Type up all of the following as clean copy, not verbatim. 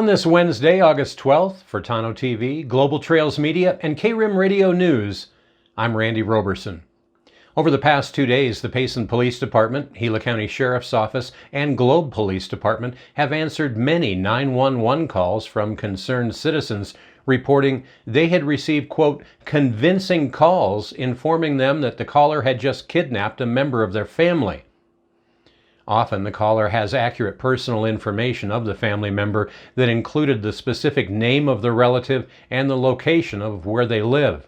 On this Wednesday, August 12th, for Tano TV, Global Trails Media, and KRIM Radio News, I'm Randy Roberson. Over the past 2 days, the Payson Police Department, Gila County Sheriff's Office, and Globe Police Department have answered many 911 calls from concerned citizens reporting they had received, quote, convincing calls informing them that the caller had just kidnapped a member of their family. Often the caller has accurate personal information of the family member that included the specific name of the relative and the location of where they live.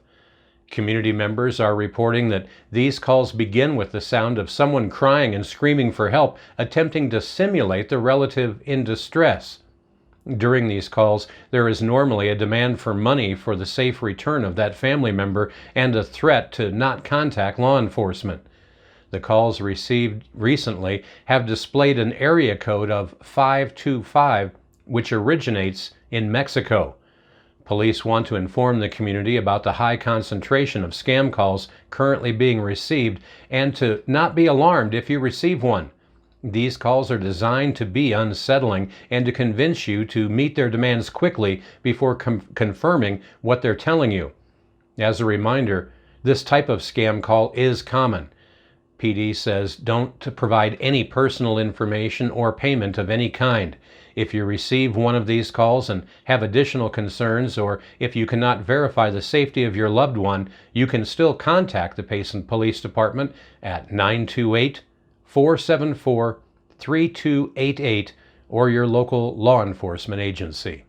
Community members are reporting that these calls begin with the sound of someone crying and screaming for help, attempting to simulate the relative in distress. During these calls, there is normally a demand for money for the safe return of that family member and a threat to not contact law enforcement. The calls received recently have displayed an area code of 525, which originates in Mexico. Police want to inform the community about the high concentration of scam calls currently being received and to not be alarmed if you receive one. These calls are designed to be unsettling and to convince you to meet their demands quickly before confirming what they're telling you. As a reminder, this type of scam call is common. PD says don't provide any personal information or payment of any kind. If you receive one of these calls and have additional concerns, or if you cannot verify the safety of your loved one, you can still contact the Payson Police Department at 928-474-3288 or your local law enforcement agency.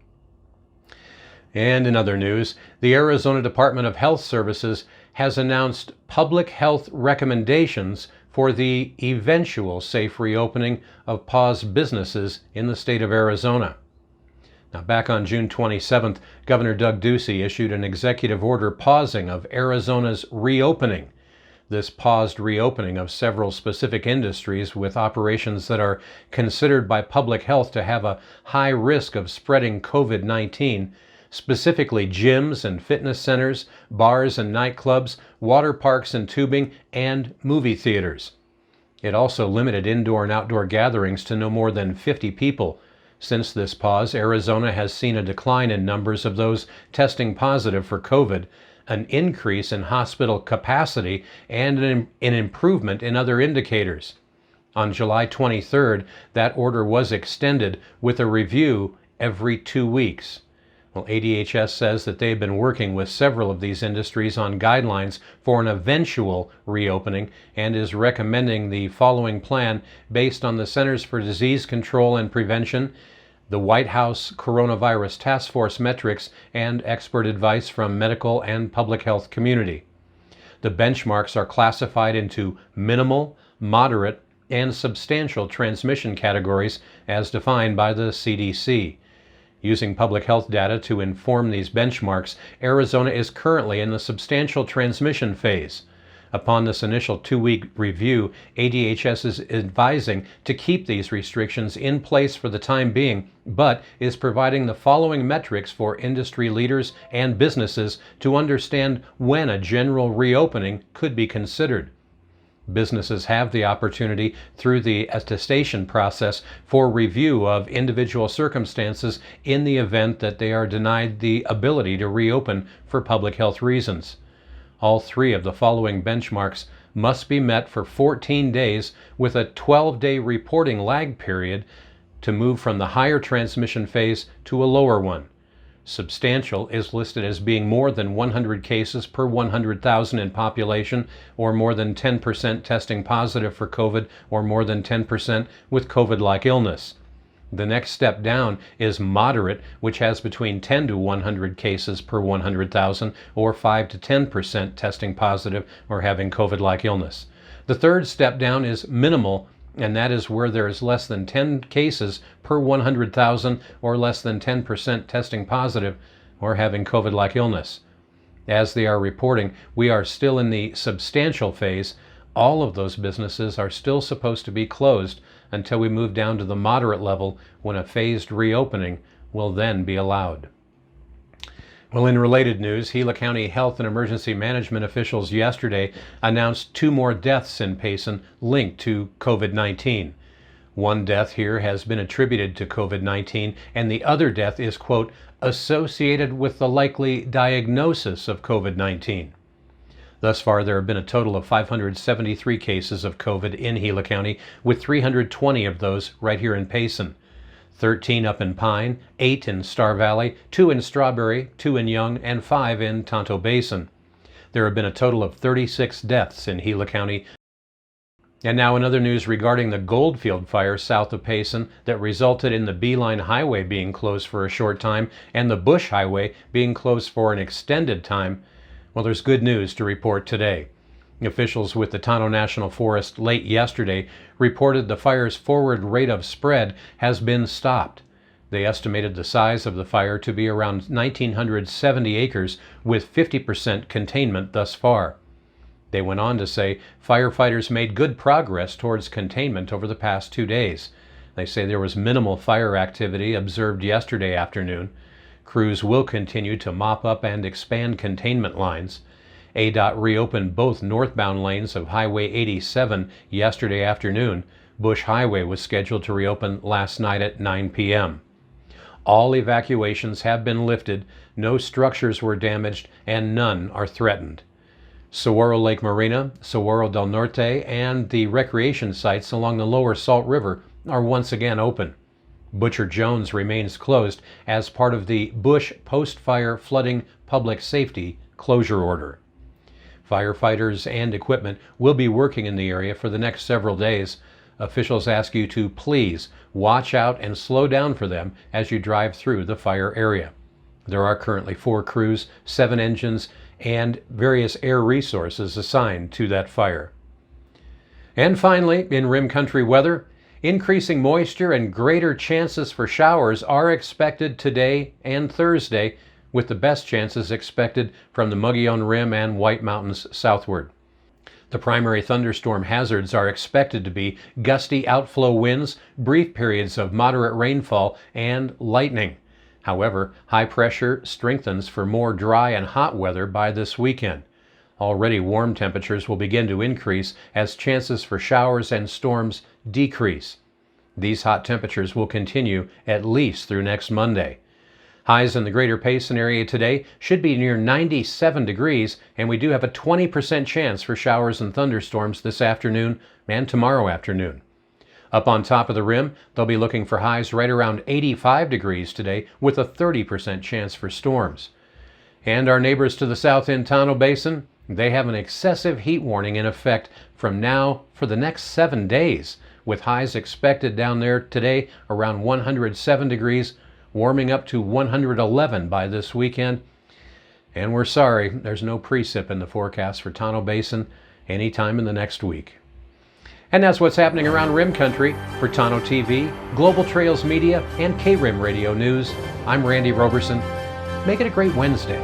And in other news, the Arizona Department of Health Services has announced public health recommendations for the eventual safe reopening of paused businesses in the state of Arizona. Now, back on June 27th, Governor Doug Ducey issued an executive order pausing of Arizona's reopening. This paused reopening of several specific industries with operations that are considered by public health to have a high risk of spreading COVID-19, specifically gyms and fitness centers, bars and nightclubs, water parks and tubing, and movie theaters. It also limited indoor and outdoor gatherings to no more than 50 people. Since this pause, Arizona has seen a decline in numbers of those testing positive for COVID, an increase in hospital capacity, and an improvement in other indicators. On July 23rd, that order was extended with a review every 2 weeks. Well, ADHS says that they've been working with several of these industries on guidelines for an eventual reopening and is recommending the following plan based on the Centers for Disease Control and Prevention, the White House Coronavirus Task Force metrics, and expert advice from medical and public health community. The benchmarks are classified into minimal, moderate, and substantial transmission categories as defined by the CDC. Using public health data to inform these benchmarks, Arizona is currently in the substantial transmission phase. Upon this initial 2-week review, ADHS is advising to keep these restrictions in place for the time being, but is providing the following metrics for industry leaders and businesses to understand when a general reopening could be considered. Businesses have the opportunity through the attestation process for review of individual circumstances in the event that they are denied the ability to reopen for public health reasons. All 3 of the following benchmarks must be met for 14 days with a 12-day reporting lag period to move from the higher transmission phase to a lower one. Substantial is listed as being more than 100 cases per 100,000 in population, or more than 10% testing positive for COVID, or more than 10% with COVID-like illness. The next step down is moderate, which has between 10 to 100 cases per 100,000, or 5 to 10% testing positive or having COVID-like illness. The third step down is minimal, and that is where there is less than 10 cases per 100,000 or less than 10% testing positive or having COVID-like illness. As they are reporting, we are still in the substantial phase. All of those businesses are still supposed to be closed until we move down to the moderate level, when a phased reopening will then be allowed. Well, in related news, Gila County Health and Emergency Management officials yesterday announced 2 more deaths in Payson linked to COVID-19. One death here has been attributed to COVID-19, and the other death is, quote, associated with the likely diagnosis of COVID-19. Thus far, there have been a total of 573 cases of COVID in Gila County, with 320 of those right here in Payson. 13 up in Pine, 8 in Star Valley, 2 in Strawberry, 2 in Young, and 5 in Tonto Basin. There have been a total of 36 deaths in Gila County. And now another news regarding the Goldfield fire south of Payson that resulted in the Beeline Highway being closed for a short time and the Bush Highway being closed for an extended time. Well, there's good news to report today. Officials with the Tonto National Forest late yesterday reported the fire's forward rate of spread has been stopped. They estimated the size of the fire to be around 1,970 acres with 50% containment thus far. They went on to say firefighters made good progress towards containment over the past 2 days. They say there was minimal fire activity observed yesterday afternoon. Crews will continue to mop up and expand containment lines. ADOT reopened both northbound lanes of Highway 87 yesterday afternoon. Bush Highway was scheduled to reopen last night at 9 p.m. All evacuations have been lifted, no structures were damaged, and none are threatened. Saguaro Lake Marina, Saguaro del Norte, and the recreation sites along the lower Salt River are once again open. Butcher Jones remains closed as part of the Bush Post-Fire Flooding Public Safety Closure Order. Firefighters and equipment will be working in the area for the next several days. Officials ask you to please watch out and slow down for them as you drive through the fire area. There are currently 4 crews, 7 engines, and various air resources assigned to that fire. And finally, in Rim Country weather, increasing moisture and greater chances for showers are expected today and Thursday, with the best chances expected from the Mogollon Rim and White Mountains southward. The primary thunderstorm hazards are expected to be gusty outflow winds, brief periods of moderate rainfall, and lightning. However, high pressure strengthens for more dry and hot weather by this weekend. Already warm temperatures will begin to increase as chances for showers and storms decrease. These hot temperatures will continue at least through next Monday. Highs in the greater Payson area today should be near 97 degrees, and we do have a 20% chance for showers and thunderstorms this afternoon and tomorrow afternoon. Up on top of the rim, they'll be looking for highs right around 85 degrees today with a 30% chance for storms. And our neighbors to the south in Tonto Basin, they have an excessive heat warning in effect from now for the next 7 days, with highs expected down there today around 107 degrees, warming up to 111 by this weekend. And we're sorry, there's no precip in the forecast for Tonto Basin anytime in the next week. And that's what's happening around Rim Country. For Tonto TV, Global Trails Media, and KRIM Radio News, I'm Randy Roberson. Make it a great Wednesday.